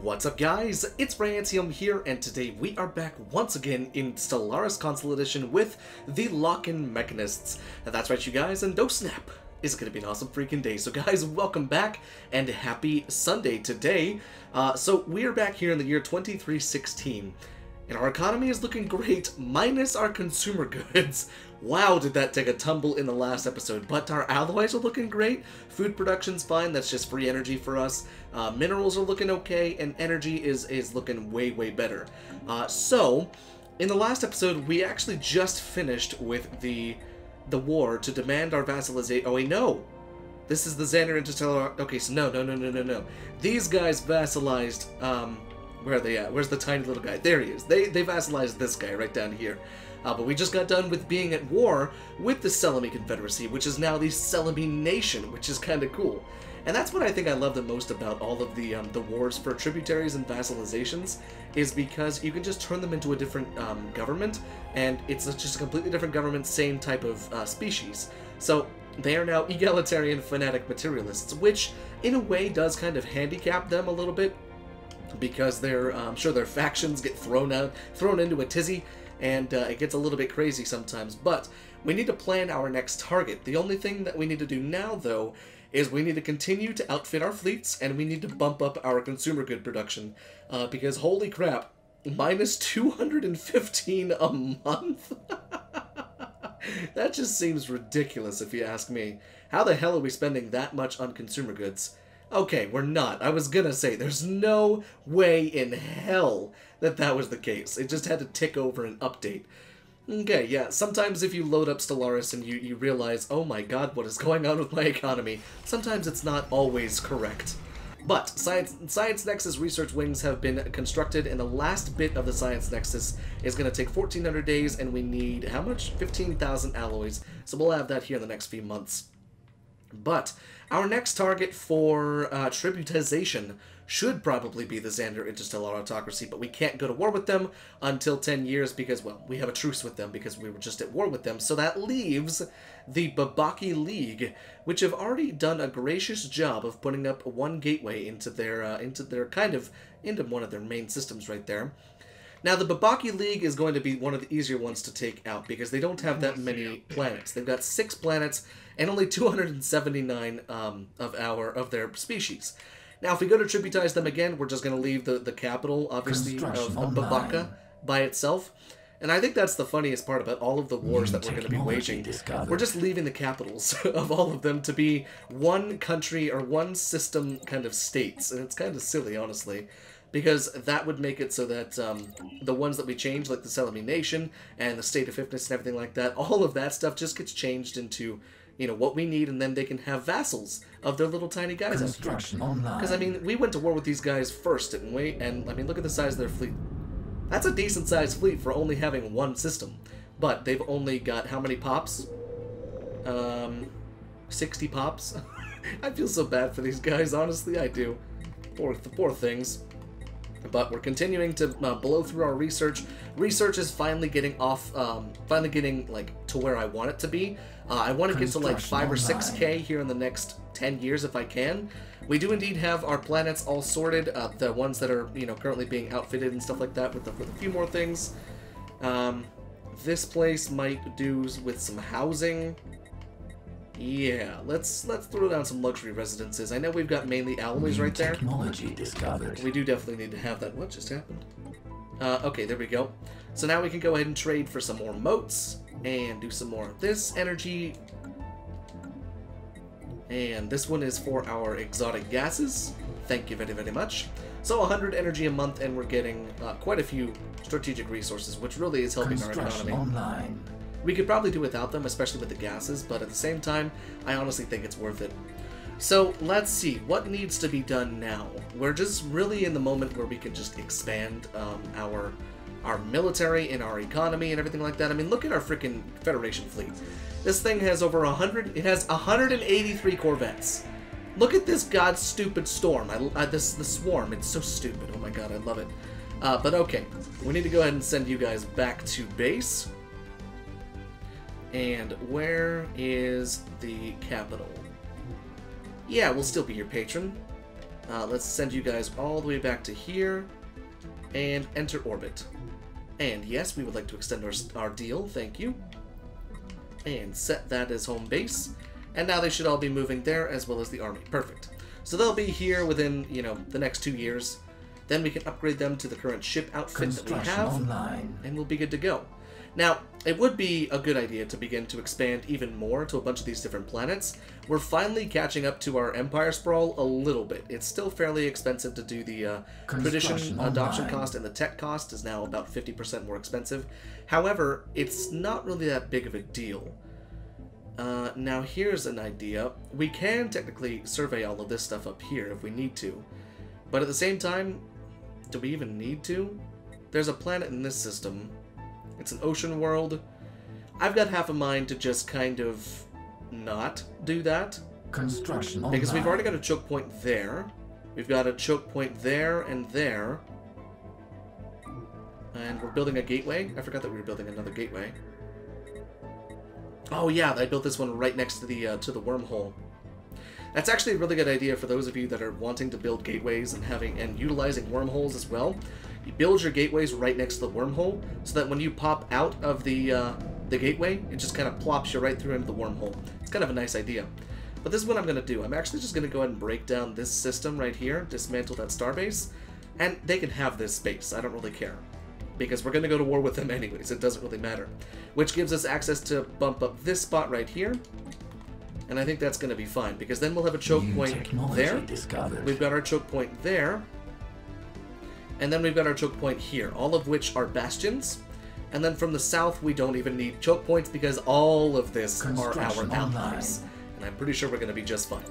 What's up guys, it's Brantium here, and today we are back once again in Stellaris Console Edition with the Lokken Mechanists. And that's right you guys, and don't snap, it's gonna be an awesome freaking day. So guys, welcome back, and happy Sunday today. So we are back here in the year 2316, and our economy is looking great, minus our consumer goods. Wow, did that take a tumble in the last episode, but our alloys are looking great, food production's fine, that's just free energy for us, minerals are looking okay, and energy is looking way better. So, in the last episode, we actually just finished with the war to demand our vassalization. Oh wait, no! This is the Xander Interstellar. Okay, so no. These guys vassalized, where are they at? Where's the tiny little guy? There he is. They vassalized this guy right down here. But we just got done with being at war with the Selami Confederacy, which is now the Selami Nation, which is kind of cool. And that's what I think I love the most about all of the wars for tributaries and vassalizations, is because you can just turn them into a different government, and it's just a completely different government, same type of species. So they are now egalitarian fanatic materialists, which in a way does kind of handicap them a little bit, because I'm sure their factions get thrown into a tizzy, and it gets a little bit crazy sometimes, but we need to plan our next target. The only thing that we need to do now, though, is we need to continue to outfit our fleets, and we need to bump up our consumer good production, because holy crap, minus 215 a month? That just seems ridiculous if you ask me. How the hell are we spending that much on consumer goods? Okay, we're not. I was gonna say, there's no way in hell that was the case. It just had to tick over and update. Okay, yeah, sometimes if you load up Stellaris and you realize, oh my god, what is going on with my economy, sometimes it's not always correct. But Science Nexus research wings have been constructed, and the last bit of the Science Nexus is going to take 1,400 days, and we need, how much? 15,000 alloys. So we'll have that here in the next few months. But our next target for tributization should probably be the Xander Interstellar Autocracy, but we can't go to war with them until 10 years because, well, we have a truce with them because we were just at war with them. So that leaves the Babaki League, which have already done a gracious job of putting up one gateway into one of their main systems right there. Now, the Babaki League is going to be one of the easier ones to take out because they don't have that many planets. They've got 6 planets and only 279 of their species. Now, if we go to tributize them again, we're just going to leave the capital, obviously, of Babaka by itself. And I think that's the funniest part about all of the wars that we're going to be waging. We're just leaving the capitals of all of them to be one country or one system kind of states. And it's kind of silly, honestly, because that would make it so that the ones that we change, like the Selami Nation and the State of Fitness and everything like that, all of that stuff just gets changed into, you know, what we need, and then they can have vassals of their little tiny guys out here. Because, I mean, we went to war with these guys first, didn't we? And, I mean, look at the size of their fleet. That's a decent-sized fleet for only having one system. But they've only got how many pops? 60 pops? I feel so bad for these guys, honestly, I do. Poor things. But we're continuing to blow through our research. Research is finally getting like to where I want it to be. I want to get to like 5 or 6K here in the next 10 years if I can. We do indeed have our planets all sorted, the ones that are, you know, currently being outfitted and stuff like that with a few more things. This place might do with some housing. Yeah, let's throw down some luxury residences. I know we've got mainly alloys right there. Technology discovered. We do definitely need to have that. What just happened? Okay, there we go. So now we can go ahead and trade for some more moats and do some more of this energy. And this one is for our exotic gases. Thank you very much. So 100 energy a month, and we're getting quite a few strategic resources, which really is helping our economy. Online. We could probably do without them, especially with the gases, but at the same time, I honestly think it's worth it. So, let's see, what needs to be done now? We're just really in the moment where we can just expand our military and our economy and everything like that. I mean, look at our freaking Federation fleet. This thing has over 100, it has 183 corvettes. Look at this god stupid storm. The swarm, it's so stupid. Oh my god, I love it. But okay, we need to go ahead and send you guys back to base. And where is the capital? Yeah, we'll still be your patron. Let's send you guys all the way back to here and enter orbit. And yes, we would like to extend our deal, thank you. And set that as home base. And now they should all be moving there as well as the army. Perfect. So they'll be here within, you know, the next 2 years. Then we can upgrade them to the current ship outfit that we have. Online. And we'll be good to go. Now, it would be a good idea to begin to expand even more to a bunch of these different planets. We're finally catching up to our Empire Sprawl a little bit. It's still fairly expensive to do the tradition adoption cost, and the tech cost is now about 50% more expensive. However, it's not really that big of a deal. Now here's an idea. We can technically survey all of this stuff up here if we need to. But at the same time, do we even need to? There's a planet in this system. It's an ocean world. I've got half a mind to just kind of not do that. Construction online. Because we've already got a choke point there. We've got a choke point there and there. And we're building a gateway. I forgot that we were building another gateway. Oh yeah, I built this one right next to the wormhole. That's actually a really good idea for those of you that are wanting to build gateways and utilizing wormholes as well. You build your gateways right next to the wormhole, so that when you pop out of the gateway, it just kind of plops you right through into the wormhole. It's kind of a nice idea. But this is what I'm going to do. I'm actually just going to go ahead and break down this system right here, dismantle that starbase, and they can have this space. I don't really care, because we're going to go to war with them anyways. It doesn't really matter. Which gives us access to bump up this spot right here. And I think that's going to be fine, because then we'll have a choke point there. We've got our choke point there. And then we've got our choke point here, all of which are bastions. And then from the south, we don't even need choke points, because all of this are our allies. And I'm pretty sure we're going to be just fine.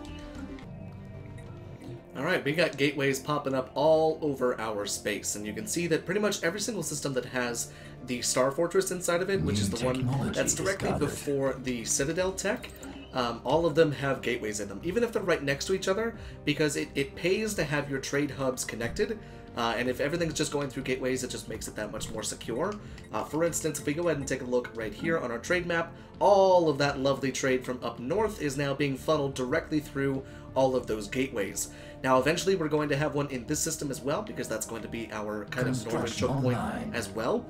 Alright, we got gateways popping up all over our space. And you can see that pretty much every single system that has the Star Fortress inside of it, which is the one that's directly before the Citadel tech, all of them have gateways in them, even if they're right next to each other, because it pays to have your trade hubs connected. And if everything's just going through gateways, it just makes it that much more secure. For instance, if we go ahead and take a look right here on our trade map, all of that lovely trade from up north is now being funneled directly through all of those gateways. Now, eventually, we're going to have one in this system as well, because that's going to be our kind of northern choke point as well.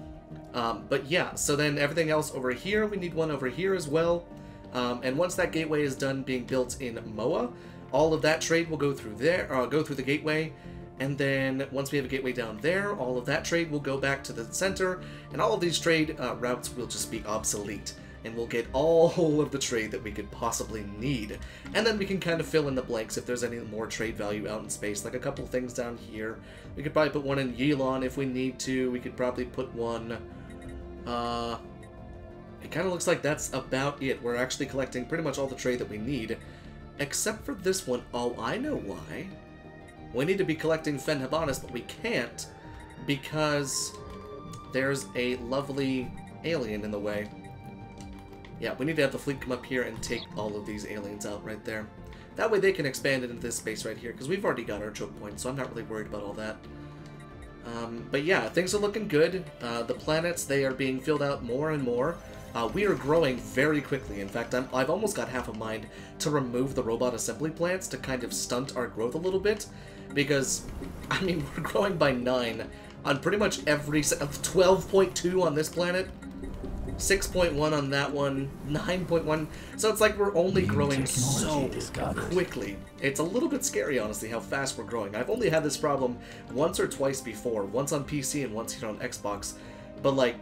But yeah, so then everything else over here, we need one over here as well. And once that gateway is done being built in MOA, all of that trade will go through there, go through the gateway. And then once we have a gateway down there, all of that trade will go back to the center, and all of these trade routes will just be obsolete. And we'll get all of the trade that we could possibly need. And then we can kind of fill in the blanks if there's any more trade value out in space, like a couple things down here. We could probably put one in Yilon if we need to. We could probably put one... it kind of looks like that's about it. We're actually collecting pretty much all the trade that we need. Except for this one. Oh, I know why. We need to be collecting Fenhabanis, but we can't because there's a lovely alien in the way. Yeah, we need to have the fleet come up here and take all of these aliens out right there. That way they can expand it into this space right here, because we've already got our choke point, so I'm not really worried about all that. But yeah, things are looking good. The planets, they are being filled out more and more. We are growing very quickly. In fact, I've almost got half a mind to remove the robot assembly plants to kind of stunt our growth a little bit. Because, I mean, we're growing by 9 on pretty much every... 12.2 on this planet, 6.1 on that one, 9.1. So it's like we're only growing so quickly. It's a little bit scary, honestly, how fast we're growing. I've only had this problem once or twice before. Once on PC and once here on Xbox. But, like,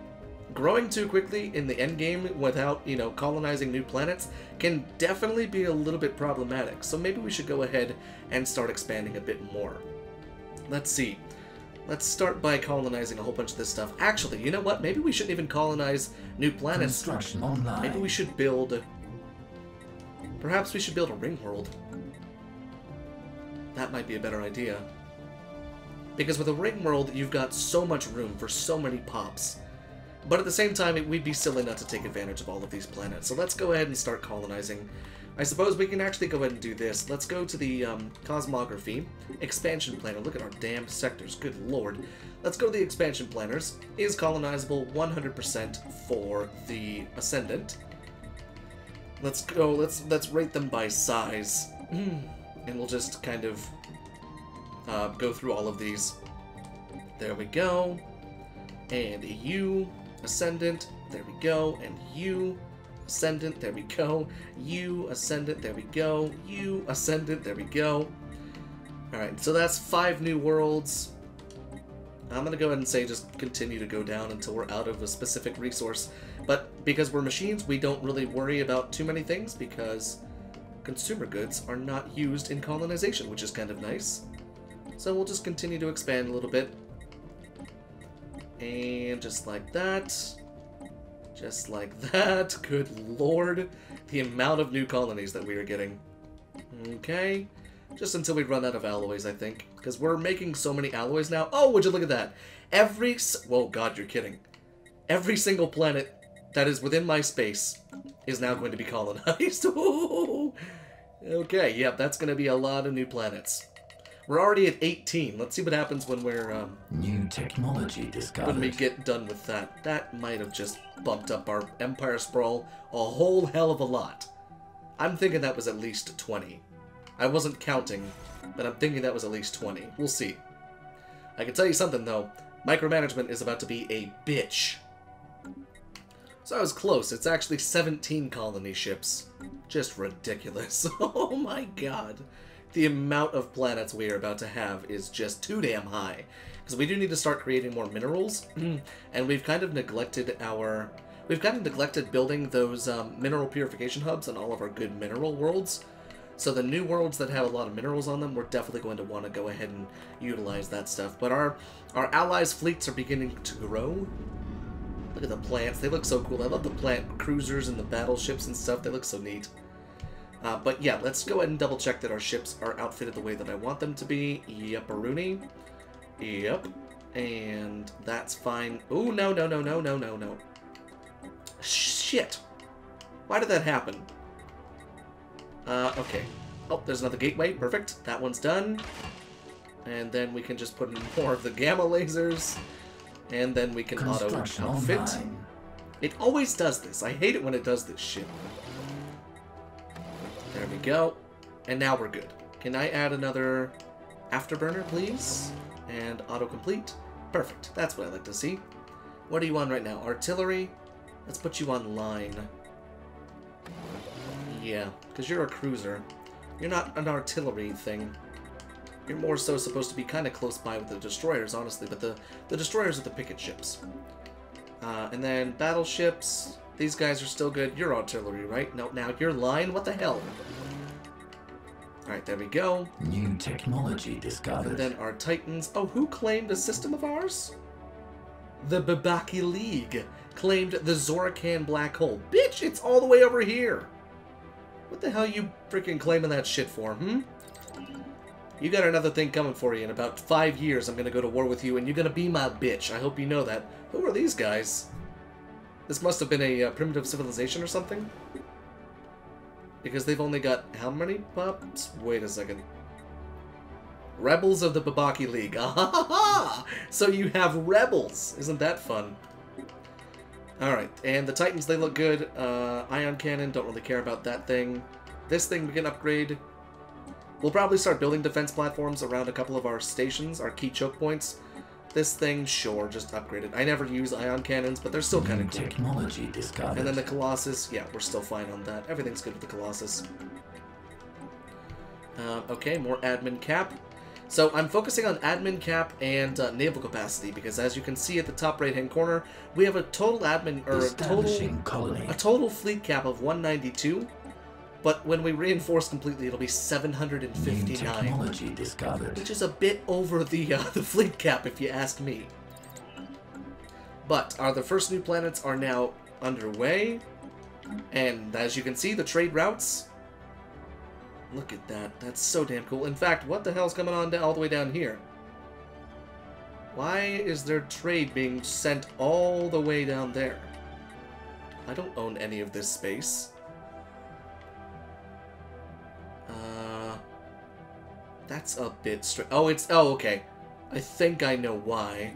growing too quickly in the endgame without, you know, colonizing new planets can definitely be a little bit problematic. So maybe we should go ahead and start expanding a bit more. Let's see. Let's start by colonizing a whole bunch of this stuff. Actually, you know what? Maybe we shouldn't even colonize new planets. Construction online. Maybe we should build... Perhaps we should build a Ringworld. That might be a better idea. Because with a Ringworld, you've got so much room for so many pops. But at the same time, we'd be silly not to take advantage of all of these planets. So let's go ahead and start colonizing. I suppose we can actually go ahead and do this. Let's go to the Cosmography. Expansion Planner. Look at our damn sectors. Good lord. Let's go to the Expansion Planners. Is colonizable 100% for the Ascendant. Let's go. Let's rate them by size. And we'll just kind of go through all of these. There we go. And you, Ascendant. There we go. And you, Ascendant. There we go. You, Ascendant. There we go. You, Ascendant. There we go. Alright, so that's 5 new worlds. I'm gonna go ahead and say just continue to go down until we're out of a specific resource. But because we're machines, we don't really worry about too many things because consumer goods are not used in colonization, which is kind of nice. So we'll just continue to expand a little bit. And just like that. Just like that. Good lord. The amount of new colonies that we are getting. Okay. Just until we run out of alloys, I think. Because we're making so many alloys now. Oh, would you look at that? Whoa, God, you're kidding. Every single planet that is within my space is now going to be colonized. Okay, yep, that's going to be a lot of new planets. We're already at 18. Let's see what happens when we're, new technology discovered. when we get done with that. That might have just bumped up our Empire Sprawl a whole hell of a lot. I'm thinking that was at least 20. I wasn't counting, but I'm thinking that was at least 20. We'll see. I can tell you something, though. Micromanagement is about to be a bitch. So I was close. It's actually 17 colony ships. Just ridiculous. Oh my god. The amount of planets we are about to have is just too damn high. Because we do need to start creating more minerals. And we've kind of neglected our... We've kind of neglected building those mineral purification hubs on all of our good mineral worlds. So the new worlds that have a lot of minerals on them, we're definitely going to want to go ahead and utilize that stuff. But our allies' fleets are beginning to grow. Look at the plants. They look so cool. I love the plant cruisers and the battleships and stuff. They look so neat. But yeah, let's go ahead and double check that our ships are outfitted the way that I want them to be. Yep, Aruni. Yep. And that's fine. Oh, no, no, no, no, no, no, no. Shit. Why did that happen? Okay. Oh, there's another gateway. Perfect. That one's done. And then we can just put in more of the gamma lasers. And then we can auto-outfit. It always does this. I hate it when it does this shit. There we go. And now we're good. Can I add another afterburner, please? And autocomplete. Perfect. That's what I like to see. What are you on right now? Artillery? Let's put you on line. Yeah, because you're a cruiser. You're not an artillery thing. You're more so supposed to be kind of close by with the destroyers, honestly, but the destroyers are the picket ships. And then battleships. These guys are still good. You're artillery, right? No, now you're line? What the hell? Alright, there we go. New technology discovered. And then our Titans. Oh, who claimed a system of ours? The Babaki League claimed the Zorakan black hole. Bitch, it's all the way over here. What the hell you freaking claiming that shit for, You got another thing coming for you. In about 5 years, I'm gonna go to war with you, and you're gonna be my bitch. I hope you know that. Who are these guys? This must have been a primitive civilization or something. Because they've only got how many pups? Wait a second. Rebels of the Babaki League. Ah, so you have rebels. Isn't that fun? Alright, and the Titans, they look good. Ion Cannon, don't really care about that thing. This thing we can upgrade. We'll probably start building defense platforms around a couple of our stations, our key choke points. This thing, sure, just upgrade it. I never use ion cannons, but they're still kind of cool. Technology discovered. And then the Colossus, yeah, we're still fine on that. Everything's good with the Colossus. Okay, more admin cap. So I'm focusing on admin cap and naval capacity because, as you can see at the top right-hand corner, we have a total admin or a total fleet cap of 192. But when we reinforce completely, it'll be 759. New technology discovered. Which is a bit over the fleet cap, if you ask me. But the first new planets are now underway. And as you can see, the trade routes... Look at that. That's so damn cool. In fact, what the hell's coming on all the way down here? Why is there trade being sent all the way down there? I don't own any of this space. That's a bit straight. Oh, okay. I think I know why.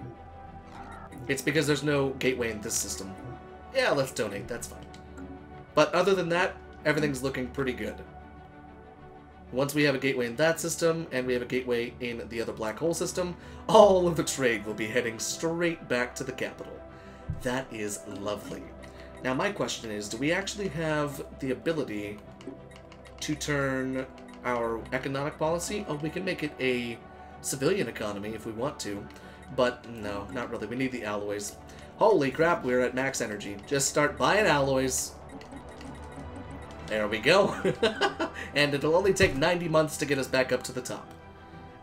It's because there's no gateway in this system. Yeah, let's donate. That's fine. But other than that, everything's looking pretty good. Once we have a gateway in that system, and we have a gateway in the other black hole system, all of the trade will be heading straight back to the capital. That is lovely. Now my question is, do we actually have the ability to turn our economic policy? Oh, we can make it a civilian economy if we want to, but no, not really. We need the alloys. Holy crap, we're at max energy. Just start buying alloys. There we go. And it'll only take 90 months to get us back up to the top.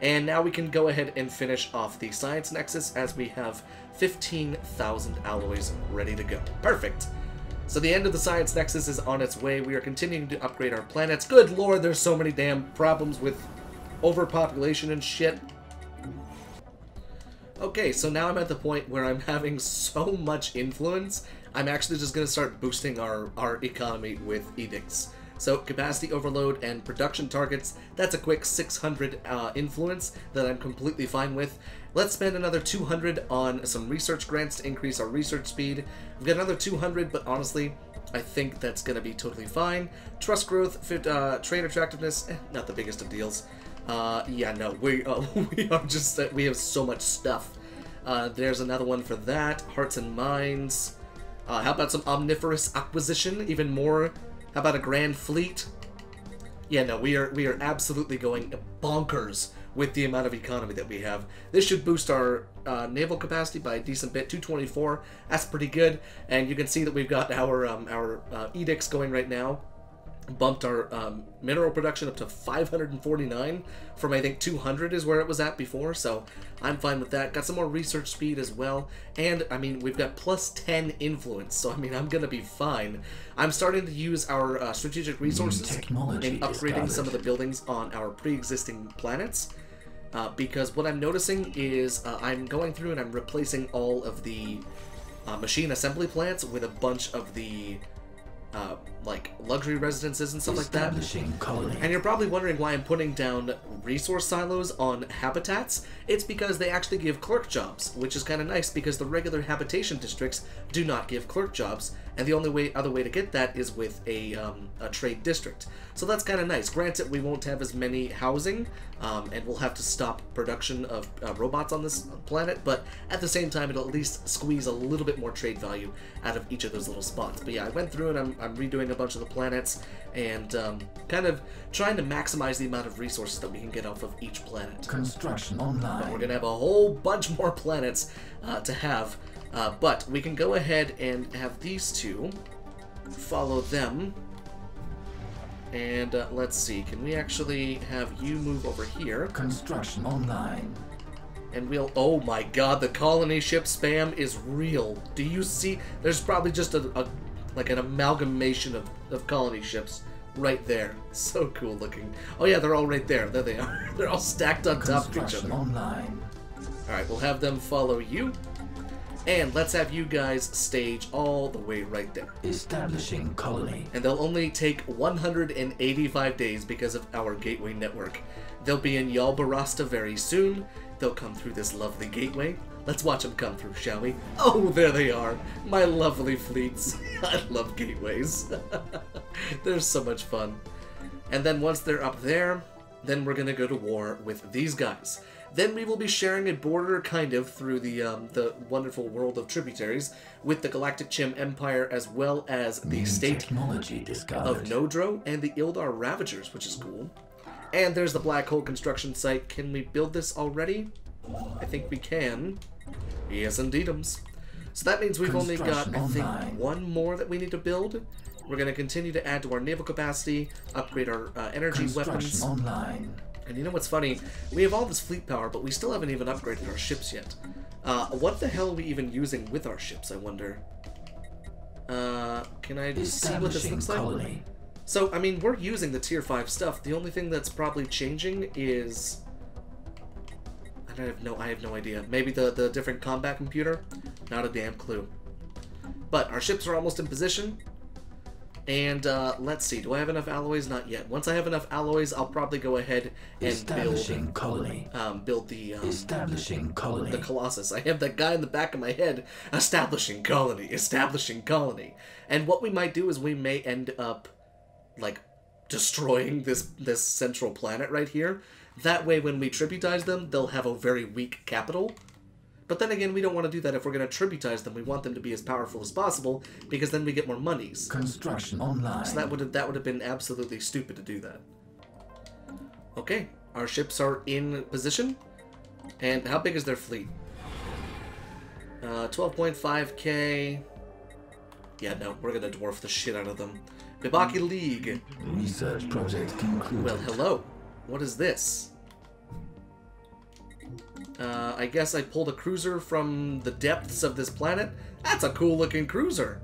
And now we can go ahead and finish off the Science Nexus as we have 15,000 alloys ready to go. Perfect. So the end of the Science Nexus is on its way. We are continuing to upgrade our planets. Good lord, there's so many damn problems with overpopulation and shit. Okay, so now I'm at the point where I'm having so much influence, I'm actually just going to start boosting our economy with edicts. So capacity overload and production targets, that's a quick 600 influence that I'm completely fine with. Let's spend another 200 on some research grants to increase our research speed. We've got another 200, but honestly, I think that's going to be totally fine. Trust growth, trade attractiveness, not the biggest of deals. Yeah, no, we are just, we have so much stuff. There's another one for that. Hearts and minds. How about some omnivorous acquisition? Even more. How about a grand fleet? Yeah, no, we are absolutely going bonkers with the amount of economy that we have. This should boost our naval capacity by a decent bit. 224. That's pretty good. And you can see that we've got our edicts going right now. Bumped our mineral production up to 549 from, I think, 200 is where it was at before, so I'm fine with that. Got some more research speed as well, and, I mean, we've got plus 10 influence, so, I mean, I'm gonna be fine. I'm starting to use our strategic resources in upgrading some of the buildings on our pre-existing planets, because what I'm noticing is I'm going through and I'm replacing all of the machine assembly plants with a bunch of the like luxury residences and stuff like that. And you're probably wondering why I'm putting down resource silos on habitats. It's because they actually give clerk jobs, which is kind of nice because the regular habitation districts do not give clerk jobs, and the only other way to get that is with a trade district. So that's kind of nice. Granted, we won't have as many housing, and we'll have to stop production of robots on this planet, but at the same time, it'll at least squeeze a little bit more trade value out of each of those little spots. But yeah, I went through and I'm redoing a bunch of the planets and kind of trying to maximize the amount of resources that we can get off of each planet. Construction online. But we're gonna have a whole bunch more planets to have, but we can go ahead and have these two follow them. And let's see, can we actually have you move over here? Construction online. And we'll, oh my god, the colony ship spam is real. Do you see? There's probably just like an amalgamation of colony ships right there. So cool looking. Oh yeah, they're all right there. There they are. They're all stacked on top of each other. Online. Alright, we'll have them follow you. And let's have you guys stage all the way right there. Establishing colony. And they'll only take 185 days because of our gateway network. They'll be in Yalbarasta very soon. They'll come through this lovely gateway. Let's watch them come through, shall we? Oh, there they are. My lovely fleets. I love gateways. They're so much fun. And then once they're up there, then we're gonna go to war with these guys. Then we will be sharing a border, kind of, through the wonderful world of tributaries with the Galactic Chim Empire, as well as the state of Nodro and the Ildar Ravagers, which is cool. And there's the black hole construction site. Can we build this already? I think we can. Yes, indeedums. So that means we've only got, I think, one more that we need to build. We're going to continue to add to our naval capacity, upgrade our energy weapons. Online. And you know what's funny? We have all this fleet power, but we still haven't even upgraded our ships yet. What the hell are we even using with our ships, I wonder? Can I see what this looks like? So, I mean, we're using the tier 5 stuff. The only thing that's probably changing is... I have no idea. Maybe the different combat computer? Not a damn clue. But our ships are almost in position. And let's see, do I have enough alloys? Not yet. Once I have enough alloys, I'll probably go ahead and build the Colossus. I have that guy in the back of my head, establishing colony. And what we might do is we may end up, like, destroying this central planet right here. That way, when we tributize them, they'll have a very weak capital. But then again, we don't want to do that. If we're going to tributize them, we want them to be as powerful as possible, because then we get more monies. Construction online. So that would have been absolutely stupid to do that. Okay, our ships are in position. And how big is their fleet? 12.5k. Yeah, no, we're going to dwarf the shit out of them. Babaki League. Research project concluded. Well, hello. What is this? I guess I pulled a cruiser from the depths of this planet. That's a cool looking cruiser.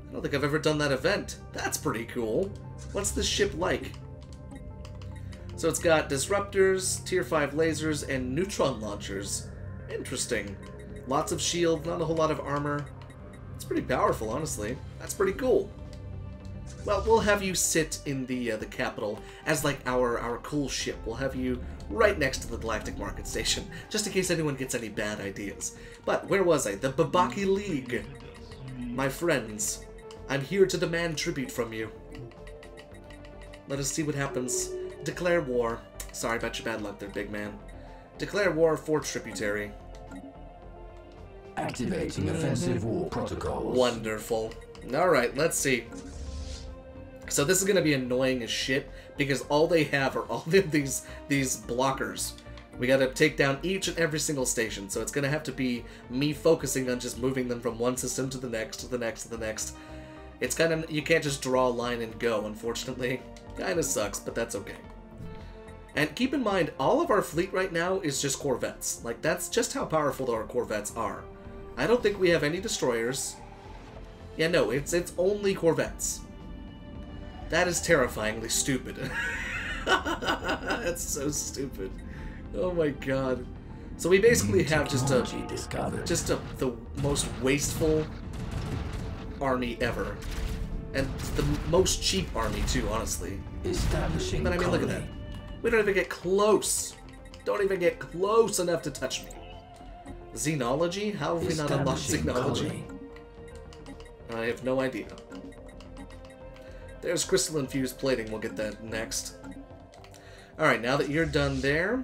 I don't think I've ever done that event. That's pretty cool. What's this ship like? So it's got disruptors, tier 5 lasers, and neutron launchers. Interesting. Lots of shield, not a whole lot of armor. It's pretty powerful, honestly. That's pretty cool. Well, we'll have you sit in the capital as like our cool ship. We'll have you right next to the Galactic Market Station, just in case anyone gets any bad ideas. But where was I? The Babaki League. My friends, I'm here to demand tribute from you. Let us see what happens. Declare war. Sorry about your bad luck there, big man. Declare war for tributary. Activating offensive war protocols. Wonderful. Alright, let's see. So this is going to be annoying as shit, because all they have are all of these blockers. We got to take down each and every single station, so it's going to have to be me focusing on just moving them from one system to the next, to the next, to the next. It's kind of, you can't just draw a line and go, unfortunately. Kind of sucks, but that's okay. And keep in mind, all of our fleet right now is just corvettes. Like, that's just how powerful our corvettes are. I don't think we have any destroyers. Yeah, no, it's only corvettes. That is terrifyingly stupid. That's so stupid. Oh my god. So we basically have just the most wasteful army ever. And the most cheap army too, honestly. Establishing But I mean, look at that. We don't even get close. Don't even get close enough to touch me. Xenology? How have we not unlocked Xenology? I have no idea. There's crystal infused plating. We'll get that next. Alright, now that you're done there,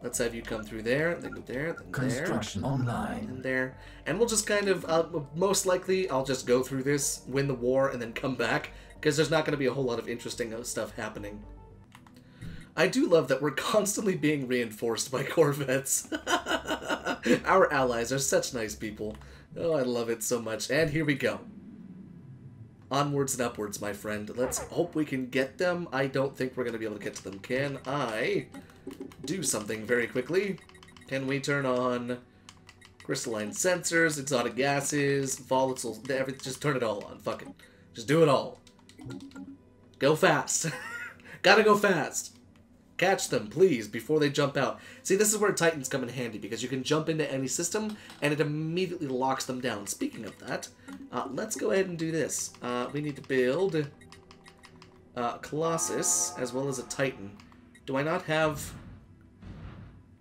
let's have you come through there, then go there, then Construction there, online. and there. And we'll just kind of, most likely, I'll just go through this, win the war, and then come back, because there's not going to be a whole lot of interesting stuff happening. I do love that we're constantly being reinforced by corvettes. Our allies are such nice people. Oh, I love it so much. And here we go. Onwards and upwards, my friend. Let's hope we can get them. I don't think we're going to be able to get to them. Can I do something very quickly? Can we turn on crystalline sensors, exotic gases, volatiles, everything? Just turn it all on. Fuck it. Just do it all. Go fast. Gotta go fast. Catch them, please, before they jump out. See, this is where Titans come in handy, because you can jump into any system, and it immediately locks them down. Speaking of that, let's go ahead and do this. We need to build Colossus, as well as a Titan. Do I not have...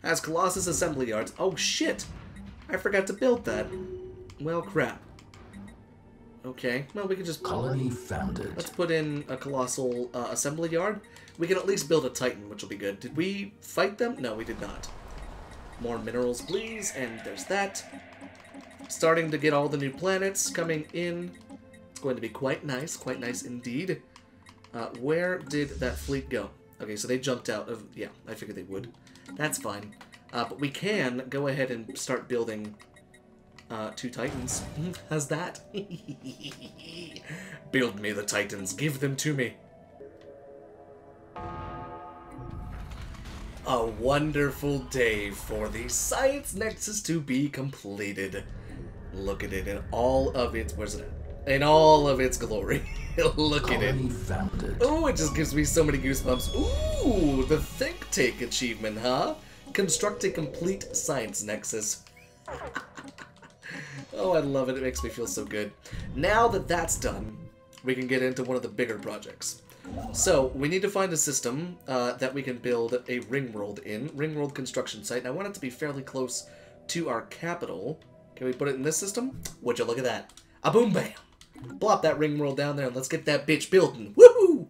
Has Colossus assembly yards? Oh, shit! I forgot to build that. Well, crap. Okay, well, we can just... Colony founded. Let's put in a colossal assembly yard. We can at least build a Titan, which will be good. Did we fight them? No, we did not. More minerals, please, and there's that. Starting to get all the new planets coming in. It's going to be quite nice indeed. Where did that fleet go? Okay, so they jumped out of... Yeah, I figured they would. That's fine. But we can go ahead and start building... 2 Titans. How's that? Build me the Titans. Give them to me. A wonderful day for the Science Nexus to be completed. Look at it in all of its... Where's it at? In all of its glory. Look at it. Founded. Oh, it just gives me so many goosebumps. Ooh, the Think Tank achievement, huh? Construct a complete Science Nexus. Oh, I love it. It makes me feel so good. Now that that's done, we can get into one of the bigger projects. So, we need to find a system that we can build a Ringworld in. Ringworld Construction site. And I want it to be fairly close to our capital. Can we put it in this system? Would you look at that? A boom bam! Plop that Ringworld down there and let's get that bitch building. Woohoo!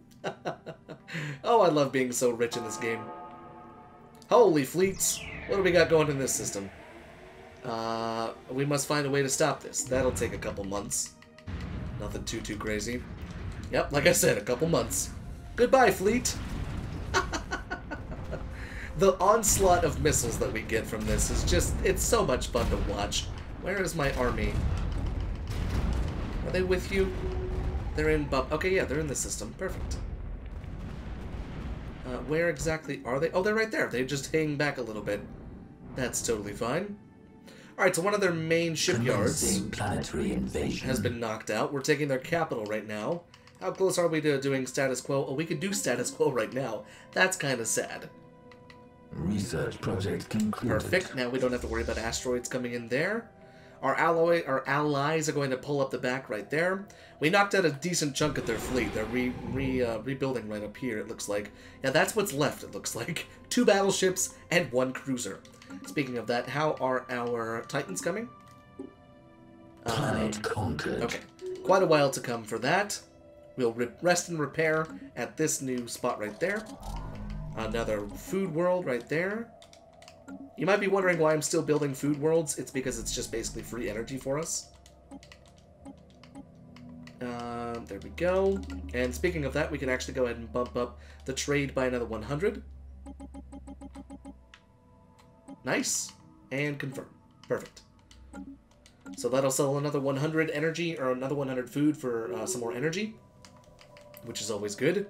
Oh, I love being so rich in this game. Holy fleets. What do we got going in this system? We must find a way to stop this. That'll take a couple months. Nothing too crazy. Yep, like I said, a couple months. Goodbye, fleet! The onslaught of missiles that we get from this is just, it's so much fun to watch. Where is my army? Are they with you? They're in okay, yeah, they're in the system. Perfect. Where exactly are they? Oh, they're right there. They just hang back a little bit. That's totally fine. Alright, so one of their main shipyards planetary invasion has been knocked out. We're taking their capital right now. How close are we to doing status quo? Oh, we could do status quo right now. That's kind of sad. research project concluded. Perfect. Now we don't have to worry about asteroids coming in there. Our allies are going to pull up the back right there. We knocked out a decent chunk of their fleet. They're rebuilding right up here, it looks like. Yeah, that's what's left, it looks like. 2 battleships and 1 cruiser. Speaking of that, how are our Titans coming? Planet conquered. Okay. Quite a while to come for that. We'll rest and repair at this new spot right there. Another food world right there. You might be wondering why I'm still building food worlds. It's because it's just basically free energy for us. There we go. And speaking of that, we can actually go ahead and bump up the trade by another 100. Nice. And confirm. Perfect. So that'll sell another 100 energy, or another 100 food for some more energy, which is always good.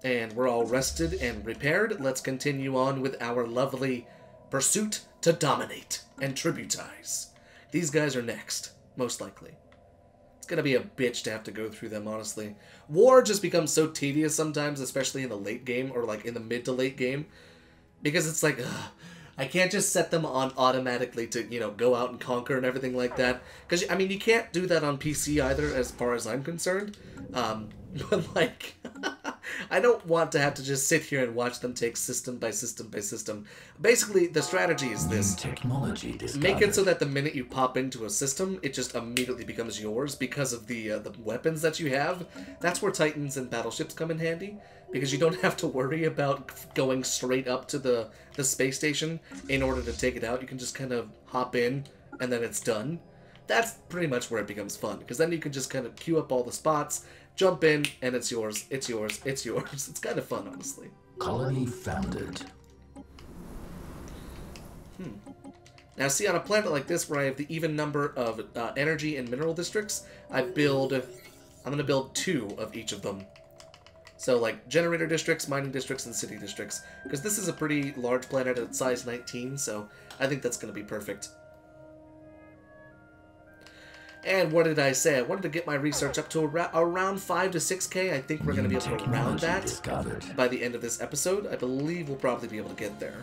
And we're all rested and repaired. Let's continue on with our lovely pursuit to dominate and tributize. These guys are next, most likely. It's gonna be a bitch to have to go through them, honestly. War just becomes so tedious sometimes, especially in the late game, or like in the mid to late game, because it's like, ugh, I can't just set them on automatically to, you know, go out and conquer and everything like that. Because, I mean, you can't do that on PC either, as far as I'm concerned. But, like, I don't want to have to just sit here and watch them take system by system by system. Basically, the strategy is this. Technology discovered. Make it so that the minute you pop into a system, it just immediately becomes yours because of the weapons that you have. That's where Titans and battleships come in handy, because you don't have to worry about going straight up to the space station in order to take it out. You can just kind of hop in, and then it's done. That's pretty much where it becomes fun, because then you can just kind of queue up all the spots, jump in, and it's yours, it's yours, it's yours. It's kind of fun, honestly. Colony founded. Now, see, on a planet like this, where I have the even number of energy and mineral districts, I'm going to build 2 of each of them. So, like, generator districts, mining districts, and city districts. Because this is a pretty large planet at size 19, so I think that's going to be perfect. And what did I say? I wanted to get my research up to around 5 to 6K. I think we're going to be able to round that by the end of this episode. I believe we'll probably be able to get there.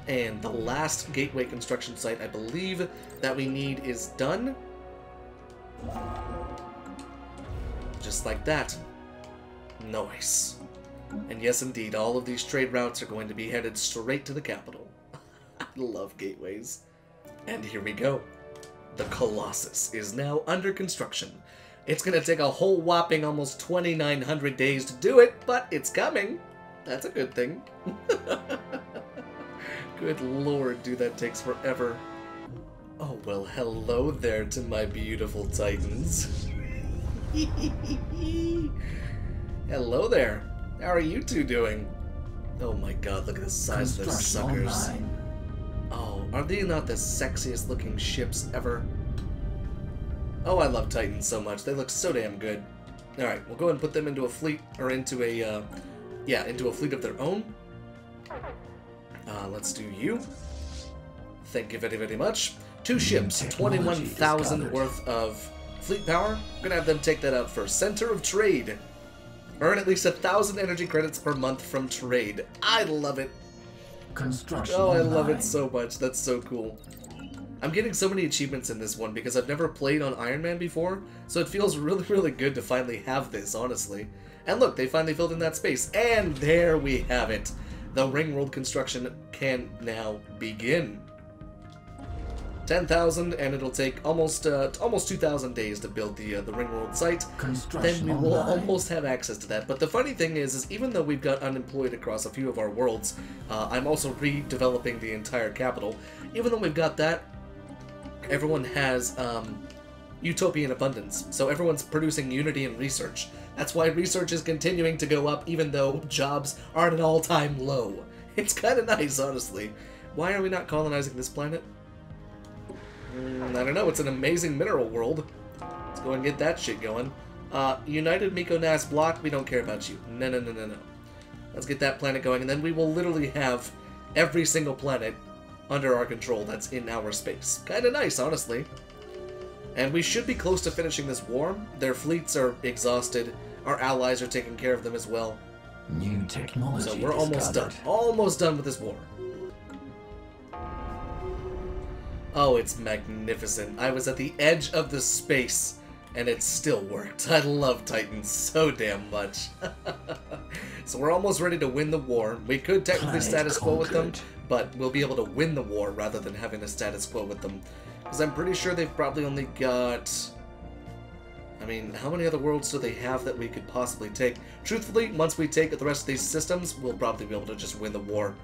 And the last gateway construction site, I believe, that we need is done. Just like that. Nice. And yes, indeed, all of these trade routes are going to be headed straight to the capital. I love gateways. And here we go. The Colossus is now under construction. It's going to take a whole whopping almost 2,900 days to do it, but it's coming. That's a good thing. Good lord, dude, that takes forever. Oh, well, hello there to my beautiful Titans. Hello there. How are you two doing? Oh my god, look at the size of the suckers. Online. Oh, are they not the sexiest looking ships ever? Oh, I love Titans so much. They look so damn good. Alright, we'll go ahead and put them into a fleet, or into a, into a fleet of their own. Let's do you. Thank you very, very much. 2 ships, 21,000 worth of fleet power. We're gonna have them take that out for Center of Trade. Earn at least 1,000 energy credits per month from trade. I love it. Construction Oh, I online. love it so much. That's so cool. I'm getting so many achievements in this one because I've never played on Iron Man before, so it feels really, really good to finally have this, honestly. And look, they finally filled in that space. And there we have it. The Ringworld Construction can now begin. 10,000, and it'll take almost 2,000 days to build the Ringworld site. Then we will almost have access to that. But the funny thing is even though we've got unemployed across a few of our worlds, I'm also redeveloping the entire capital. Even though we've got that, everyone has utopian abundance, so everyone's producing unity and research. That's why research is continuing to go up, even though jobs are at an all-time low. It's kind of nice, honestly. Why are we not colonizing this planet? I don't know, it's an amazing mineral world. Let's go and get that shit going. United Mykonos block, we don't care about you. No, no, no, no, no. Let's get that planet going, and then we will literally have every single planet under our control that's in our space. Kinda nice, honestly. And we should be close to finishing this war. Their fleets are exhausted. Our allies are taking care of them as well. New technology. So we're almost done. Almost done with this war. Oh, it's magnificent. I was at the edge of the space, and it still worked. I love Titans so damn much. So we're almost ready to win the war. We could technically status quo with them, but we'll be able to win the war rather than having a status quo with them. Because I'm pretty sure they've probably only got... I mean, how many other worlds do they have that we could possibly take? Truthfully, once we take the rest of these systems, we'll probably be able to just win the war.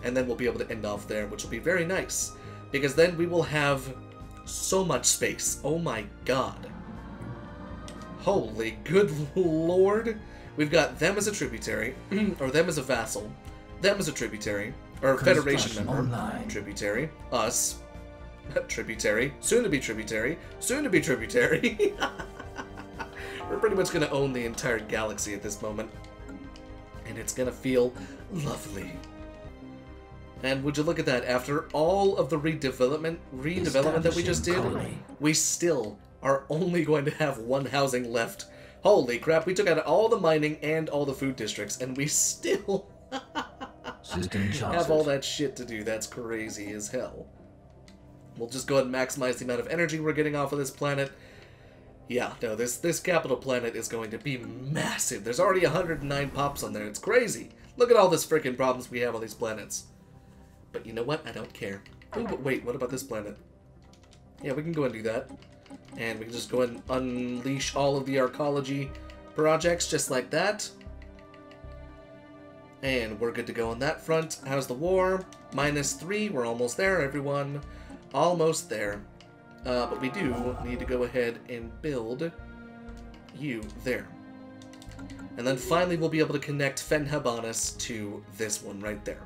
And then we'll be able to end off there, which will be very nice. Because then we will have so much space. Oh my god. Holy good lord. We've got them as a tributary, or them as a vassal, them as a tributary, or Federation member, online. Tributary, us, tributary, soon to be tributary, soon to be tributary. We're pretty much going to own the entire galaxy at this moment. And it's going to feel lovely. And would you look at that, after all of the redevelopment that we just did, we still are only going to have one housing left. Holy crap, we took out all the mining and all the food districts, and we still have all that shit to do. That's crazy as hell. We'll just go ahead and maximize the amount of energy we're getting off of this planet. Yeah, no, this capital planet is going to be massive. There's already 109 pops on there. It's crazy. Look at all this freaking problems we have on these planets. But you know what? I don't care. Oh, but wait, what about this planet? Yeah, we can go and do that. And we can just go and unleash all of the arcology projects just like that. And we're good to go on that front. How's the war? -3. We're almost there, everyone. Almost there. But we do need to go ahead and build you there. And then finally we'll be able to connect Fenhabanis to this one right there.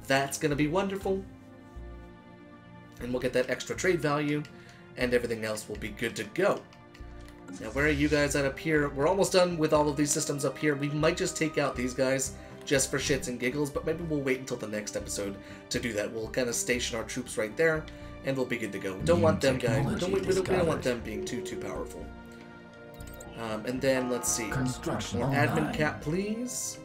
That's going to be wonderful. And we'll get that extra trade value. And everything else will be good to go. Now, where are you guys at up here? We're almost done with all of these systems up here. We might just take out these guys just for shits and giggles, but maybe we'll wait until the next episode to do that. We'll kind of station our troops right there, and we'll be good to go. Don't want them, guys. We don't want them being too powerful. And then, let's see. More admin cap, please.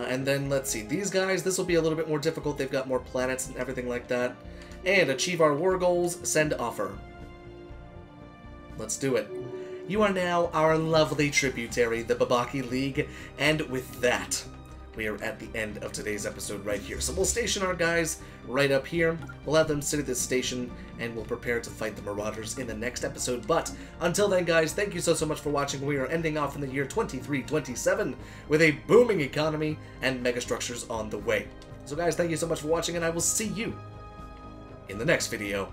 And then, let's see. These guys, this will be a little bit more difficult. They've got more planets and everything like that. And achieve our war goals, send offer. Let's do it. You are now our lovely tributary, the Babaki League, and with that, we are at the end of today's episode right here. So we'll station our guys right up here, we'll have them sit at this station, and we'll prepare to fight the Marauders in the next episode. But until then, guys, thank you so much for watching. We are ending off in the year 2327 with a booming economy and megastructures on the way. So guys, thank you so much for watching, and I will see you in the next video.